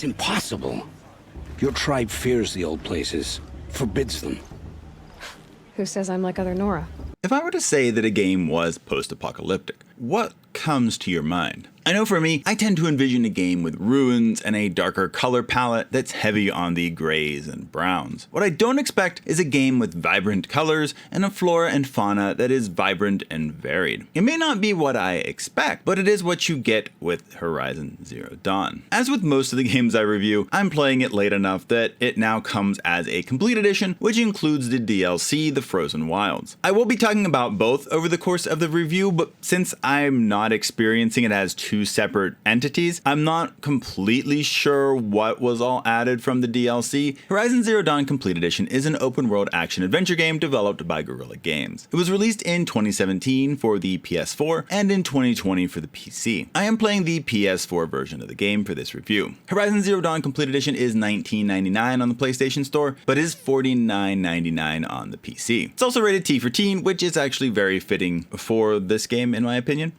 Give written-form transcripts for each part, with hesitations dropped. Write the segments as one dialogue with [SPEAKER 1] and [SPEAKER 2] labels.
[SPEAKER 1] That's impossible. Your tribe fears the old places, forbids them.
[SPEAKER 2] Who says I'm like other Nora?
[SPEAKER 3] If I were to say that a game was post-apocalyptic, what comes to your mind? I know for me, I tend to envision a game with ruins and a darker color palette that's heavy on the grays and browns. What I don't expect is a game with vibrant colors and a flora and fauna that is vibrant and varied. It may not be what I expect, but it is what you get with Horizon Zero Dawn. As with most of the games I review, I'm playing it late enough that it now comes as a complete edition, which includes the DLC, The Frozen Wilds. I will be talking about both over the course of the review, but since I'm not experiencing it as two separate entities, I'm not completely sure what was all added from the DLC. Horizon Zero Dawn Complete Edition is an open-world action-adventure game developed by Guerrilla Games. It was released in 2017 for the PS4 and in 2020 for the PC. I am playing the PS4 version of the game for this review. Horizon Zero Dawn Complete Edition is $19.99 on the PlayStation Store, but is $49.99 on the PC. It's also rated T for teen, which is actually very fitting for this game in my opinion.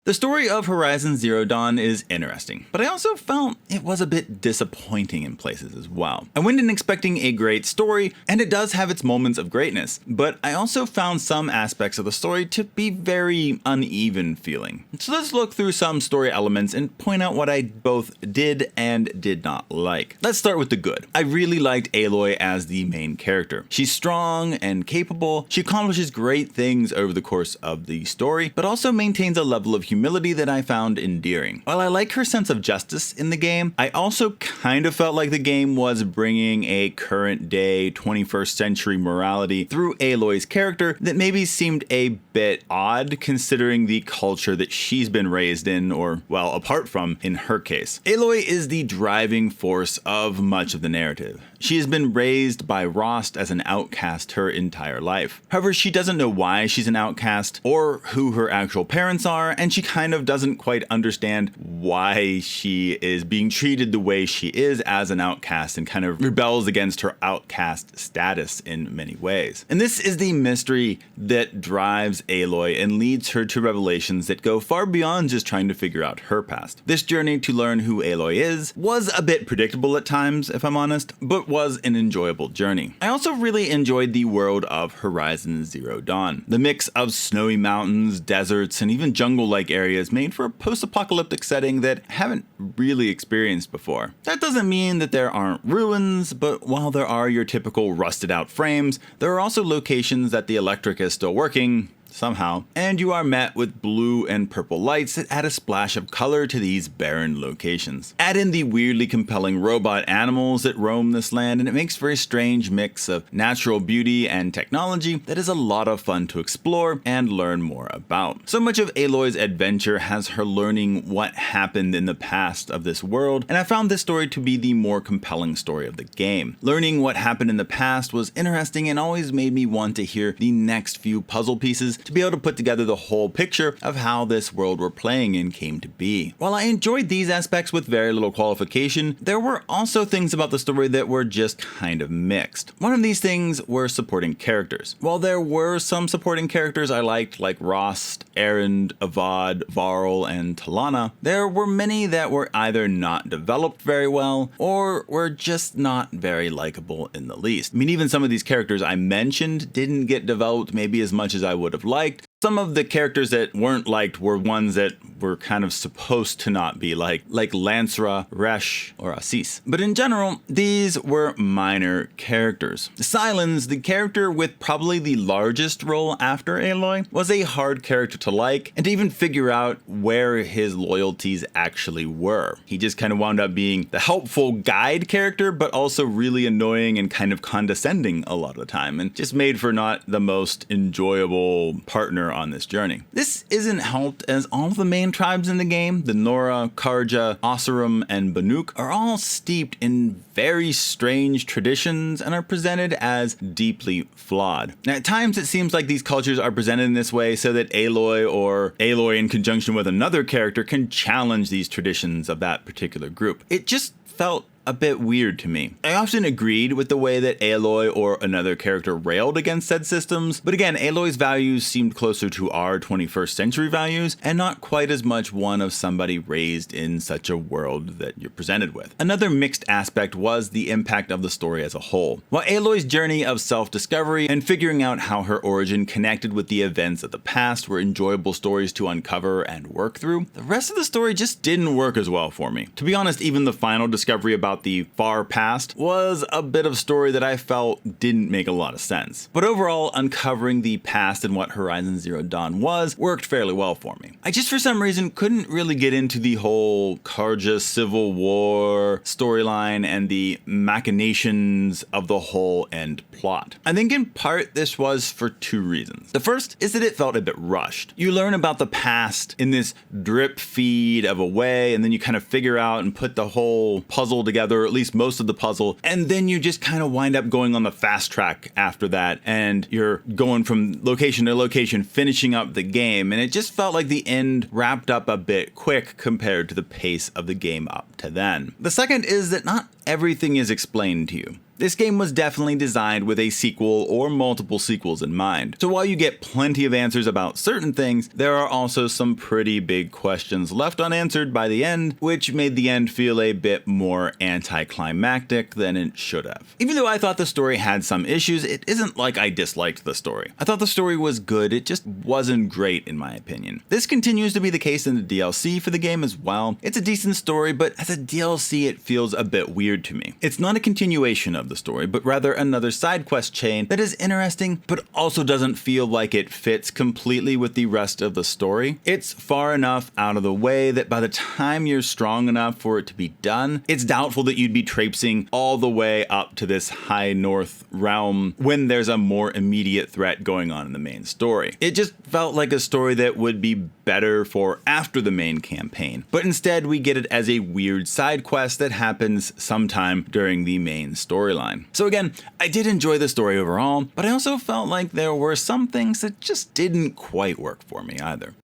[SPEAKER 3] The story of Horizon Zero Dawn is interesting, but I also felt it was a bit disappointing in places as well. I went in expecting a great story, and it does have its moments of greatness, but I also found some aspects of the story to be very uneven feeling. So let's look through some story elements and point out what I both did and did not like. Let's start with the good. I really liked Aloy as the main character. She's strong and capable, she accomplishes great things over the course of the story, but also maintains a level of humility that I found endearing. While I like her sense of justice in the game, I also kind of felt like the game was bringing a current day 21st century morality through Aloy's character that maybe seemed a bit odd considering the culture that she's been raised in, or well, apart from in her case. Aloy is the driving force of much of the narrative. She has been raised by Rost as an outcast her entire life. However, she doesn't know why she's an outcast or who her actual parents are, and she kind of doesn't quite understand why she is being treated the way she is as an outcast and kind of rebels against her outcast status in many ways. And this is the mystery that drives Aloy and leads her to revelations that go far beyond just trying to figure out her past. This journey to learn who Aloy is was a bit predictable at times, if I'm honest, but was an enjoyable journey. I also really enjoyed the world of Horizon Zero Dawn. The mix of snowy mountains, deserts, and even jungle-like areas made for a post-apocalyptic setting that I haven't really experienced before. That doesn't mean that there aren't ruins, but while there are your typical rusted out frames, there are also locations that the electric is still working, somehow, and you are met with blue and purple lights that add a splash of color to these barren locations. Add in the weirdly compelling robot animals that roam this land, and it makes for a strange mix of natural beauty and technology that is a lot of fun to explore and learn more about. So much of Aloy's adventure has her learning what happened in the past of this world, and I found this story to be the more compelling story of the game. Learning what happened in the past was interesting and always made me want to hear the next few puzzle pieces to be able to put together the whole picture of how this world we're playing in came to be. While I enjoyed these aspects with very little qualification, there were also things about the story that were just kind of mixed. One of these things were supporting characters. While there were some supporting characters I liked, like Rost, Erend, Avad, Varl, and Talana, there were many that were either not developed very well or were just not very likable in the least. I mean, even some of these characters I mentioned didn't get developed maybe as much as I would have liked. Some of the characters that weren't liked were ones that were kind of supposed to not be like Lancera, Resh, or Assis. But in general, these were minor characters. Sylens, the character with probably the largest role after Aloy, was a hard character to like and to even figure out where his loyalties actually were. He just kind of wound up being the helpful guide character, but also really annoying and kind of condescending a lot of the time, and just made for not the most enjoyable partner on this journey. This isn't helped as all of the main tribes in the game, the Nora, Karja, Oseram, and Banuk, are all steeped in very strange traditions and are presented as deeply flawed. Now, at times it seems like these cultures are presented in this way so that Aloy or Aloy in conjunction with another character can challenge these traditions of that particular group. It just felt a bit weird to me. I often agreed with the way that Aloy or another character railed against said systems, but again, Aloy's values seemed closer to our 21st century values and not quite as much one of somebody raised in such a world that you're presented with. Another mixed aspect was the impact of the story as a whole. While Aloy's journey of self-discovery and figuring out how her origin connected with the events of the past were enjoyable stories to uncover and work through, the rest of the story just didn't work as well for me. To be honest, even the final discovery about the far past was a bit of story that I felt didn't make a lot of sense. But overall, uncovering the past and what Horizon Zero Dawn was worked fairly well for me. I just for some reason couldn't really get into the whole Karja Civil War storyline and the machinations of the whole end plot. I think in part this was for two reasons. The first is that it felt a bit rushed. You learn about the past in this drip feed of a way, and then you kind of figure out and put the whole puzzle together, or at least most of the puzzle, and then you just kind of wind up going on the fast track after that, and you're going from location to location, finishing up the game, and it just felt like the end wrapped up a bit quick compared to the pace of the game up to then. The second is that not everything is explained to you. This game was definitely designed with a sequel or multiple sequels in mind. So while you get plenty of answers about certain things, there are also some pretty big questions left unanswered by the end, which made the end feel a bit more anticlimactic than it should have. Even though I thought the story had some issues, it isn't like I disliked the story. I thought the story was good, it just wasn't great in my opinion. This continues to be the case in the DLC for the game as well. It's a decent story, but as a DLC it feels a bit weird to me. It's not a continuation of the story, but rather another side quest chain that is interesting, but also doesn't feel like it fits completely with the rest of the story. It's far enough out of the way that by the time you're strong enough for it to be done, it's doubtful that you'd be traipsing all the way up to this high north realm when there's a more immediate threat going on in the main story. It just felt like a story that would be better for after the main campaign, but instead we get it as a weird side quest that happens sometime during the main storyline. So again, I did enjoy the story overall, but I also felt like there were some things that just didn't quite work for me either.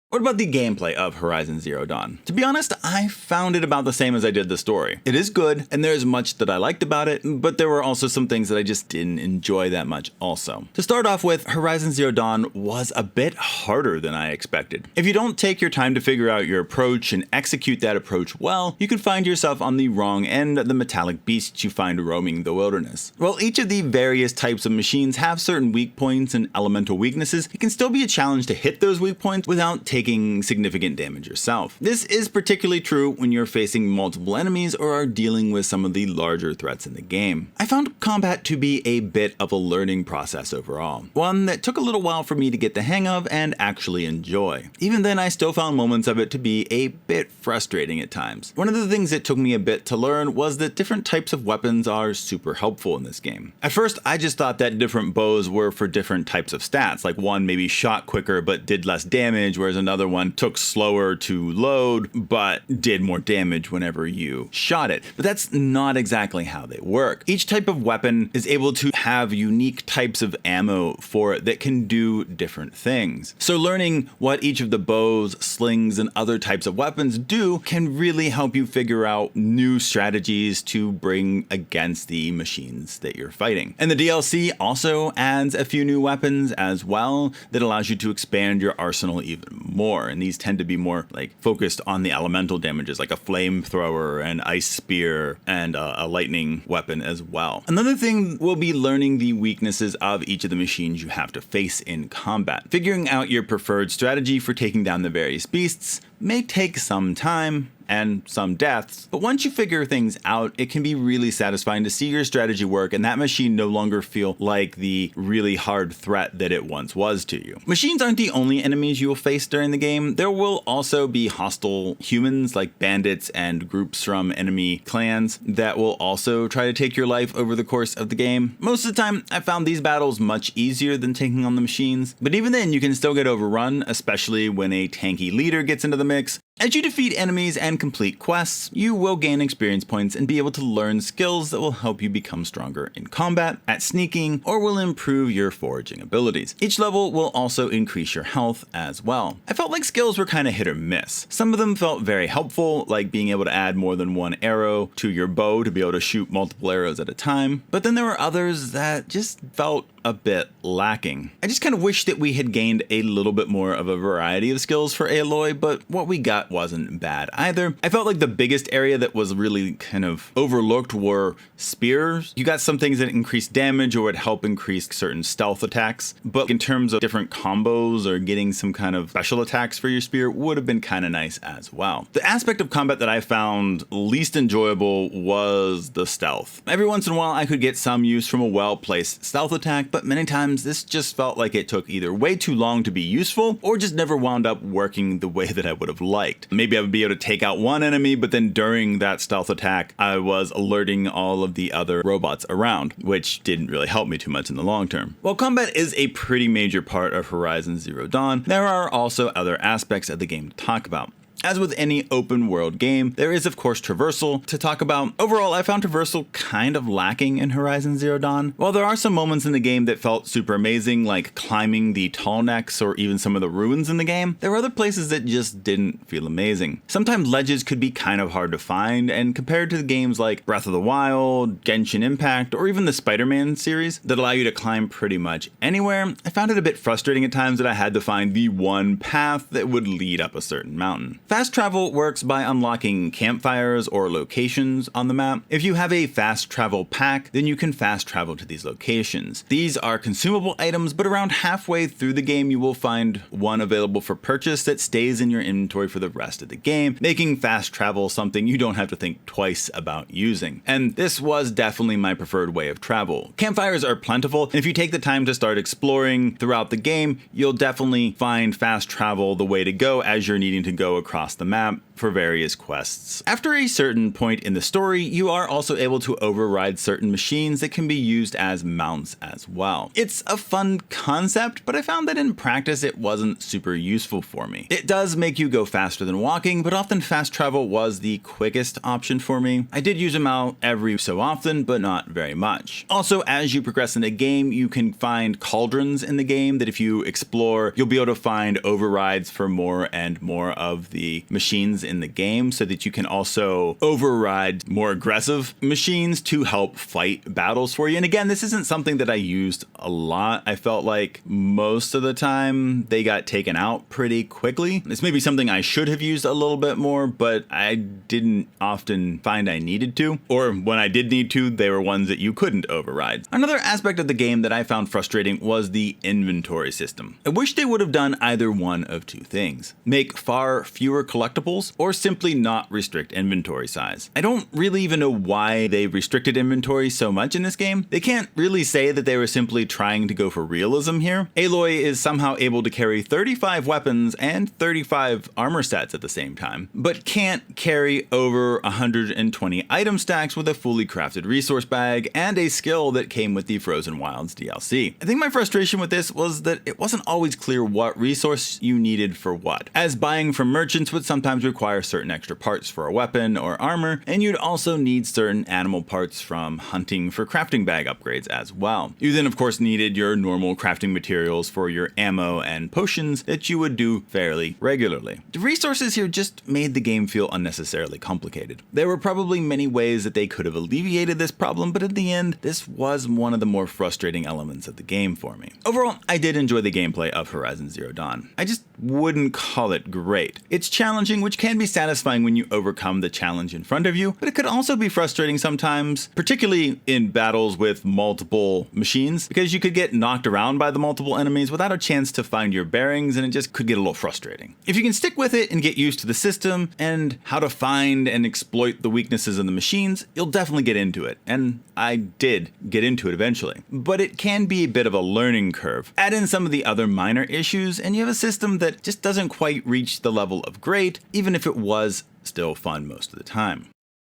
[SPEAKER 3] What about the gameplay of Horizon Zero Dawn? To be honest, I found it about the same as I did the story. It is good, and there's much that I liked about it, but there were also some things that I just didn't enjoy that much also. To start off with, Horizon Zero Dawn was a bit harder than I expected. If you don't take your time to figure out your approach and execute that approach well, you could find yourself on the wrong end of the metallic beasts you find roaming the wilderness. While each of the various types of machines have certain weak points and elemental weaknesses, it can still be a challenge to hit those weak points without taking significant damage yourself. This is particularly true when you're facing multiple enemies or are dealing with some of the larger threats in the game. I found combat to be a bit of a learning process overall, one that took a little while for me to get the hang of and actually enjoy. Even then, I still found moments of it to be a bit frustrating at times. One of the things that took me a bit to learn was that different types of weapons are super helpful in this game. At first, I just thought that different bows were for different types of stats, like one maybe shot quicker but did less damage, whereas another one took slower to load but did more damage whenever you shot it. But that's not exactly how they work. Each type of weapon is able to have unique types of ammo for it that can do different things. So learning what each of the bows, slings, and other types of weapons do can really help you figure out new strategies to bring against the machines that you're fighting. And the DLC also adds a few new weapons as well that allows you to expand your arsenal even more. And these tend to be more like focused on the elemental damages, like a flamethrower, an ice spear, and a lightning weapon as well. Another thing will be learning the weaknesses of each of the machines you have to face in combat. Figuring out your preferred strategy for taking down the various beasts may take some time and some deaths, but once you figure things out, it can be really satisfying to see your strategy work and that machine no longer feel like the really hard threat that it once was to you. Machines aren't the only enemies you will face during the game. There will also be hostile humans like bandits and groups from enemy clans that will also try to take your life over the course of the game. Most of the time, I found these battles much easier than taking on the machines, but even then you can still get overrun, especially when a tanky leader gets into the mix. As you defeat enemies and and complete quests, you will gain experience points and be able to learn skills that will help you become stronger in combat, at sneaking, or will improve your foraging abilities. Each level will also increase your health as well. I felt like skills were kind of hit or miss. Some of them felt very helpful, like being able to add more than one arrow to your bow to be able to shoot multiple arrows at a time, but then there were others that just felt a bit lacking. I just kind of wish that we had gained a little bit more of a variety of skills for Aloy, but what we got wasn't bad either. I felt like the biggest area that was really kind of overlooked were spears. You got some things that increased damage or would help increase certain stealth attacks, but in terms of different combos or getting some kind of special attacks for your spear would have been kind of nice as well. The aspect of combat that I found least enjoyable was the stealth. Every once in a while I could get some use from a well-placed stealth attack, but many times this just felt like it took either way too long to be useful or just never wound up working the way that I would have liked. Maybe I would be able to take out one enemy, but then during that stealth attack, I was alerting all of the other robots around, which didn't really help me too much in the long term. While combat is a pretty major part of Horizon Zero Dawn, there are also other aspects of the game to talk about. As with any open world game, there is of course traversal to talk about. Overall, I found traversal kind of lacking in Horizon Zero Dawn. While there are some moments in the game that felt super amazing, like climbing the tall necks or even some of the ruins in the game, there were other places that just didn't feel amazing. Sometimes ledges could be kind of hard to find, and compared to the games like Breath of the Wild, Genshin Impact, or even the Spider-Man series that allow you to climb pretty much anywhere, I found it a bit frustrating at times that I had to find the one path that would lead up a certain mountain. Fast travel works by unlocking campfires or locations on the map. If you have a fast travel pack, then you can fast travel to these locations. These are consumable items, but around halfway through the game you will find one available for purchase that stays in your inventory for the rest of the game, making fast travel something you don't have to think twice about using. And this was definitely my preferred way of travel. Campfires are plentiful, and if you take the time to start exploring throughout the game, you'll definitely find fast travel the way to go as you're needing to go across the map for various quests. After a certain point in the story, you are also able to override certain machines that can be used as mounts as well. It's a fun concept, but I found that in practice it wasn't super useful for me. It does make you go faster than walking, but often fast travel was the quickest option for me. I did use a mount every so often, but not very much. Also, as you progress in the game, you can find cauldrons in the game that if you explore, you'll be able to find overrides for more and more of the machines in the game, so that you can also override more aggressive machines to help fight battles for you. And again, this isn't something that I used a lot. I felt like most of the time they got taken out pretty quickly. This may be something I should have used a little bit more, but I didn't often find I needed to, or when I did need to, they were ones that you couldn't override. Another aspect of the game that I found frustrating was the inventory system. I wish they would have done either one of two things: make far fewer collectibles, or simply not restrict inventory size. I don't really even know why they restricted inventory so much in this game. They can't really say that they were simply trying to go for realism here. Aloy is somehow able to carry 35 weapons and 35 armor sets at the same time, but can't carry over 120 item stacks with a fully crafted resource bag and a skill that came with the Frozen Wilds DLC. I think my frustration with this was that it wasn't always clear what resource you needed for what, as buying from merchants would sometimes require certain extra parts for a weapon or armor, and you'd also need certain animal parts from hunting for crafting bag upgrades as well. You then of course needed your normal crafting materials for your ammo and potions that you would do fairly regularly. The resources here just made the game feel unnecessarily complicated. There were probably many ways that they could have alleviated this problem, but in the end, this was one of the more frustrating elements of the game for me. Overall, I did enjoy the gameplay of Horizon Zero Dawn. I just wouldn't call it great. It's challenging, which can be satisfying when you overcome the challenge in front of you, but it could also be frustrating sometimes, particularly in battles with multiple machines, because you could get knocked around by the multiple enemies without a chance to find your bearings, and it just could get a little frustrating. If you can stick with it and get used to the system and how to find and exploit the weaknesses of the machines, you'll definitely get into it, and I did get into it eventually. But it can be a bit of a learning curve. Add in some of the other minor issues, and you have a system that just doesn't quite reach the level of great, even if it was still fun most of the time.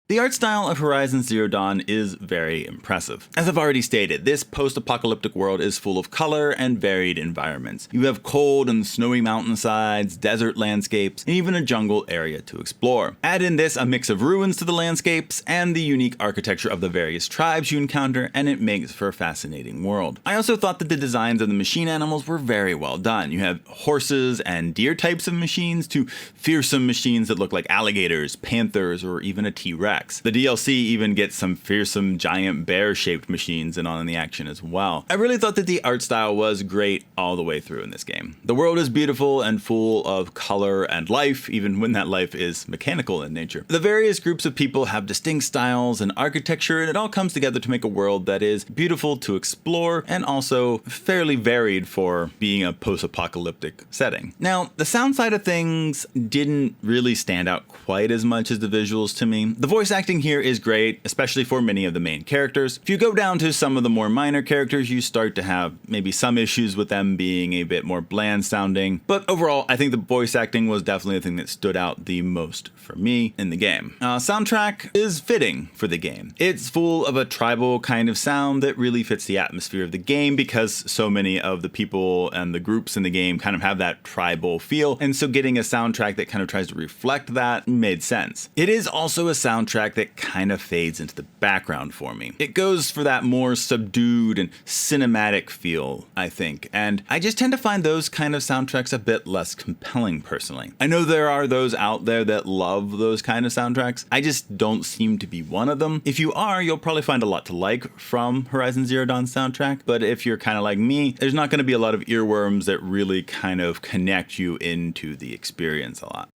[SPEAKER 3] The art style of Horizon Zero Dawn is very impressive. As I've already stated, this post-apocalyptic world is full of color and varied environments. You have cold and snowy mountainsides, desert landscapes, and even a jungle area to explore. Add in this a mix of ruins to the landscapes and the unique architecture of the various tribes you encounter, and it makes for a fascinating world. I also thought that the designs of the machine animals were very well done. You have horses and deer types of machines to fearsome machines that look like alligators, panthers, or even a T-Rex. The DLC even gets some fearsome giant bear-shaped machines in on the action as well. I really thought that the art style was great all the way through in this game. The world is beautiful and full of color and life, even when that life is mechanical in nature. The various groups of people have distinct styles and architecture, and it all comes together to make a world that is beautiful to explore and also fairly varied for being a post-apocalyptic setting. Now, the sound side of things didn't really stand out quite as much as the visuals to me. The voice acting here is great, especially for many of the main characters. If you go down to some of the more minor characters, you start to have maybe some issues with them being a bit more bland sounding. But overall, I think the voice acting was definitely the thing that stood out the most for me in the game. Soundtrack is fitting for the game. It's full of a tribal kind of sound that really fits the atmosphere of the game because so many of the people and the groups in the game kind of have that tribal feel. And so getting a soundtrack that kind of tries to reflect that made sense. It is also a soundtrack that kind of fades into the background for me. It goes for that more subdued and cinematic feel, I think, and I just tend to find those kind of soundtracks a bit less compelling personally. I know there are those out there that love those kind of soundtracks. I just don't seem to be one of them. If you are, you'll probably find a lot to like from Horizon Zero Dawn's soundtrack, but if you're kind of like me, there's not going to be a lot of earworms that really kind of connect you into the experience a lot.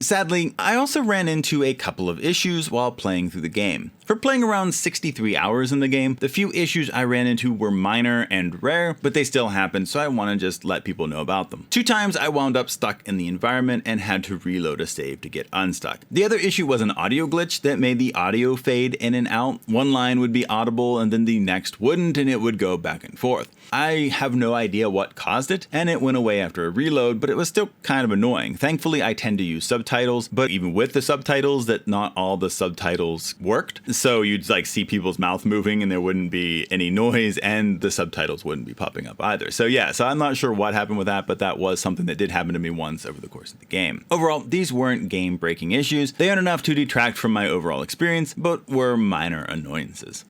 [SPEAKER 3] Sadly, I also ran into a couple of issues while playing through the game. For playing around 63 hours in the game, the few issues I ran into were minor and rare, but they still happened, so I want to just let people know about them. 2 times I wound up stuck in the environment and had to reload a save to get unstuck. The other issue was an audio glitch that made the audio fade in and out. One line would be audible and then the next wouldn't, and it would go back and forth. I have no idea what caused it, and it went away after a reload, but it was still kind of annoying. Thankfully, I tend to use subtitles, but even with the subtitles, that not all the subtitles worked. So you'd like see people's mouth moving and there wouldn't be any noise and the subtitles wouldn't be popping up either. So yeah, so I'm not sure what happened with that, but that was something that did happen to me once over the course of the game. Overall, these weren't game-breaking issues. They aren't enough to detract from my overall experience, but were minor annoyances.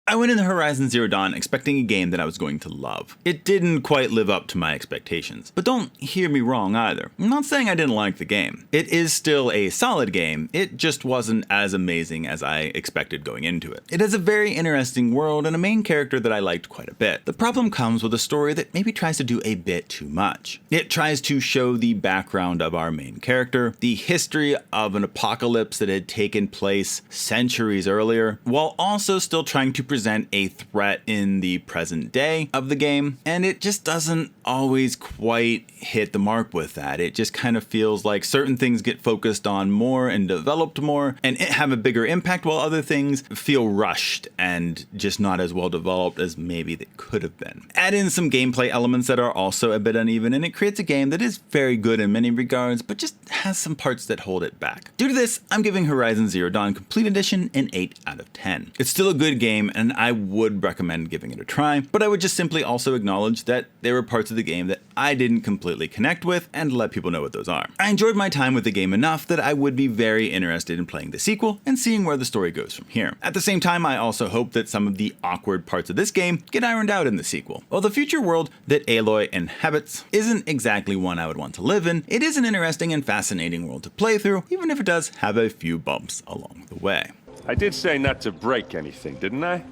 [SPEAKER 3] I went into Horizon Zero Dawn expecting a game that I was going to love. It didn't quite live up to my expectations, but don't hear me wrong either. I'm not saying I didn't like the game. It is still a solid game, it just wasn't as amazing as I expected going into it. It has a very interesting world and a main character that I liked quite a bit. The problem comes with a story that maybe tries to do a bit too much. It tries to show the background of our main character, the history of an apocalypse that had taken place centuries earlier, while also still trying to present a threat in the present day of the game, and it just doesn't always quite hit the mark with that. It just kind of feels like certain things get focused on more and developed more and have a bigger impact, while other things feel rushed and just not as well developed as maybe they could have been. Add in some gameplay elements that are also a bit uneven, and it creates a game that is very good in many regards, but just has some parts that hold it back. Due to this, I'm giving Horizon Zero Dawn Complete Edition an 8 out of 10. It's still a good game, and I would recommend giving it a try, but I would just simply also acknowledge that there were parts of the game that I didn't completely connect with and let people know what those are. I enjoyed my time with the game enough that I would be very interested in playing the sequel and seeing where the story goes from here. At the same time, I also hope that some of the awkward parts of this game get ironed out in the sequel. While the future world that Aloy inhabits isn't exactly one I would want to live in, it is an interesting and fascinating world to play through, even if it does have a few bumps along the way.
[SPEAKER 4] I did say not to break anything, didn't I?